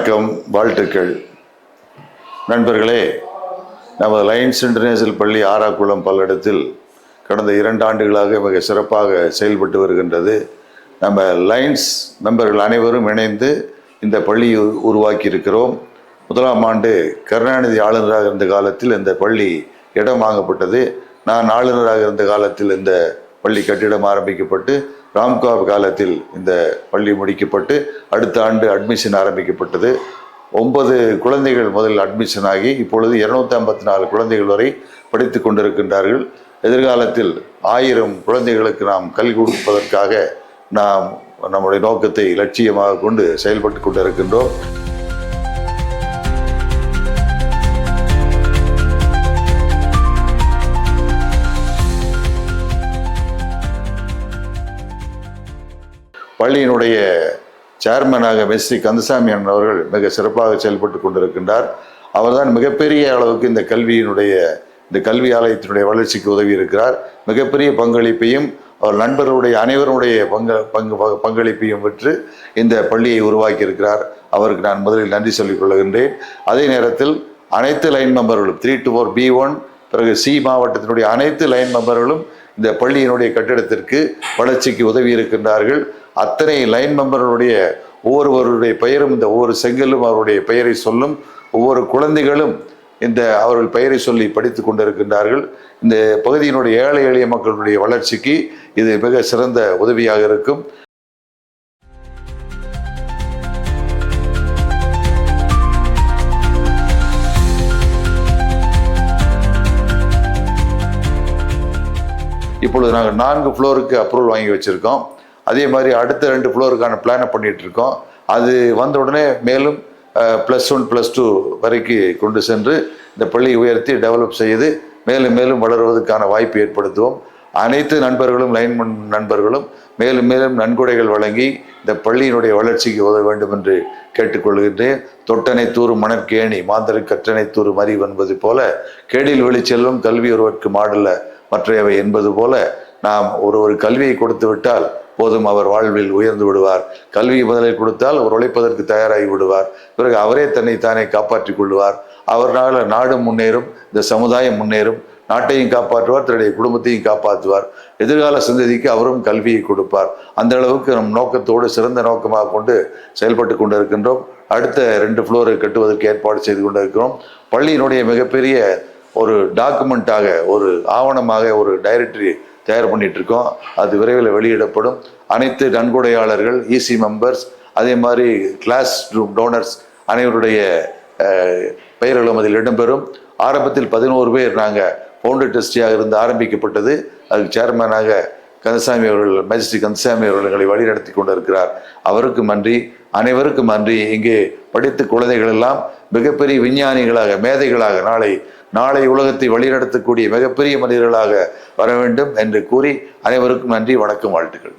வணக்கம், வாழ்த்துக்கள். நண்பர்களே, நமது லைன்ஸ் இன்டர்நேஷனல் பள்ளி ஆராக்குளம் பல்லடத்தில் கடந்த 2 ஆண்டுகளாக மிக சிறப்பாக செயல்பட்டு வருகின்றது. நம்ம லைன்ஸ் மெம்பர்கள் அனைவரும் இணைந்து இந்த பள்ளியை உருவாக்கி இருக்கிறோம். 1ஆம் ஆண்டு கருணாநிதி ஆளுநராக இருந்த காலத்தில் இந்த பள்ளி இடம் வாங்கப்பட்டது. நான் ஆளுநராக இருந்த காலத்தில் இந்த பள்ளி கட்டிடம் ஆரம்பிக்கப்பட்டு, ராம்காப் காலத்தில் இந்த பள்ளி முடிக்கப்பட்டு அடுத்த ஆண்டு அட்மிஷன் ஆரம்பிக்கப்பட்டது. 9 குழந்தைகள் முதல் அட்மிஷன் ஆகி இப்பொழுது 254 குழந்தைகள் வரை படித்து கொண்டிருக்கின்றார்கள். எதிர்காலத்தில் 1000 குழந்தைகளுக்கு நாம் கல்வி கொடுப்பதற்காக நாம் நம்முடைய நோக்கத்தை லட்சியமாக கொண்டு செயல்பட்டு கொண்டிருக்கின்றோம். பள்ளியினுடைய சேர்மனாக மிஸ்ரி கந்தசாமி அவர்கள் மிக சிறப்பாக செயல்பட்டு கொண்டிருக்கின்றார். அவர்தான் மிகப்பெரிய அளவுக்கு இந்த கல்வி ஆலயத்தினுடைய வளர்ச்சிக்கு உதவி இருக்கிறார். மிகப்பெரிய பங்களிப்பையும் அவர் நண்பர்களுடைய அனைவருடைய பங்களிப்பையும் பெற்று இந்த பள்ளியை உருவாக்கி இருக்கிறார். அவருக்கு நான் முதலில் நன்றி சொல்லிக் கொள்கின்றேன். அதே நேரத்தில் அனைத்து லைன் மெம்பர்களும் 3 to 4 B1 பிறகு C மாவட்டத்தினுடைய அனைத்து லைன் மெம்பர்களும் இந்த பள்ளியினுடைய கட்டிடத்திற்கு வளர்ச்சிக்கு உதவி இருக்கின்றார்கள். அத்தனை லைன் மெம்பர்களுடைய ஒவ்வொருவருடைய பெயரும், இந்த ஒவ்வொரு செங்கலும் அவருடைய பெயரை சொல்லும். ஒவ்வொரு குழந்தைகளும் அவர்கள் பெயரை சொல்லி படித்து கொண்டிருக்கின்றார்கள். இந்த பகுதியினுடைய ஏழை எளிய மக்களுடைய வளர்ச்சிக்கு இது மிக சிறந்த உதவியாக இருக்கும். இப்பொழுது நாங்கள் 4 ஃப்ளோருக்கு அப்ரூவல் வாங்கி வச்சுருக்கோம். அதே மாதிரி அடுத்த 2 ஃப்ளோருக்கான பிளானை பண்ணிகிட்டு இருக்கோம். அது வந்த உடனே மேலும் +1 +2 வரைக்கும் கொண்டு சென்று இந்த பள்ளியை உயர்த்தி டெவலப் செய்து மேலும் மேலும் வளருவதற்கான வாய்ப்பு ஏற்படுத்துவோம். அனைத்து நண்பர்களும் லைன் நண்பர்களும் மேலும் மேலும் நன்கொடைகள் வழங்கி இந்த பள்ளியினுடைய வளர்ச்சிக்கு உதவ வேண்டும் என்று கேட்டுக்கொள்கின்றேன். தொட்டனை தூறு மணற்கேணி மாந்தரு கற்றனை தூறு மறிவு என்பது போல, கேடில் வெளிச்செல்வம் கல்வி ஒருவருக்கு மாடல்ல மற்றையவை என்பது போல, நாம் ஒரு கல்வியை கொடுத்து விட்டால் போதும், அவர் வாழ்வில் உயர்ந்து விடுவார். கல்வியை முதலில் கொடுத்தால் அவர் உழைப்பதற்கு தயாராகி விடுவார். பிறகு அவரே தன்னை காப்பாற்றிக் கொள்வார். அவரால் நாடு முன்னேறும், இந்த சமுதாயம் முன்னேறும். நாட்டையும் காப்பாற்றுவார், தன்னுடைய குடும்பத்தையும் காப்பாற்றுவார். எதிர்கால சந்ததிக்கு அவரும் கல்வியை கொடுப்பார். அந்த அளவுக்கு நம் நோக்கத்தோடு சிறந்த நோக்கமாக கொண்டு செயல்பட்டு கொண்டிருக்கின்றோம். அடுத்த 2 ஃப்ளோரை கட்டுவதற்கு ஏற்பாடு செய்து கொண்டிருக்கிறோம். பள்ளியினுடைய மிகப்பெரிய ஒரு டாக்குமெண்ட்டாக, ஒரு ஆவணமாக ஒரு டைரக்டரி தயார் பண்ணிட்டு இருக்கோம். அது விரைவில் வெளியிடப்படும். அனைத்து நன்கொடையாளர்கள், EC மெம்பர்ஸ், அதே மாதிரி கிளாஸ் ரூம் டோனர்ஸ் அனைவருடைய பெயர்களும் அதில் இடம்பெறும். ஆரம்பத்தில் 11 பேர் நாங்கள் ஃபவுண்டர் ட்ரஸ்டியாக இருந்து ஆரம்பிக்கப்பட்டது. அதுக்கு சேர்மனாக கந்தசாமி அவர்கள், மேஜிஸ்ட்ரேட் கந்தசாமி அவர்கள் எங்களை வழிநடத்தி கொண்டிருக்கிறார். அவருக்கும் நன்றி, அனைவருக்கும் நன்றி. இங்கே படித்த குழந்தைகள் எல்லாம் மிகப்பெரிய விஞ்ஞானிகளாக, மேதைகளாக, நாளை உலகத்தை வழிநடத்தக்கூடிய மிகப்பெரிய மனிதர்களாக வர வேண்டும் என்று கூறி அனைவருக்கும் நன்றி, வணக்கம், வாழ்த்துக்கள்.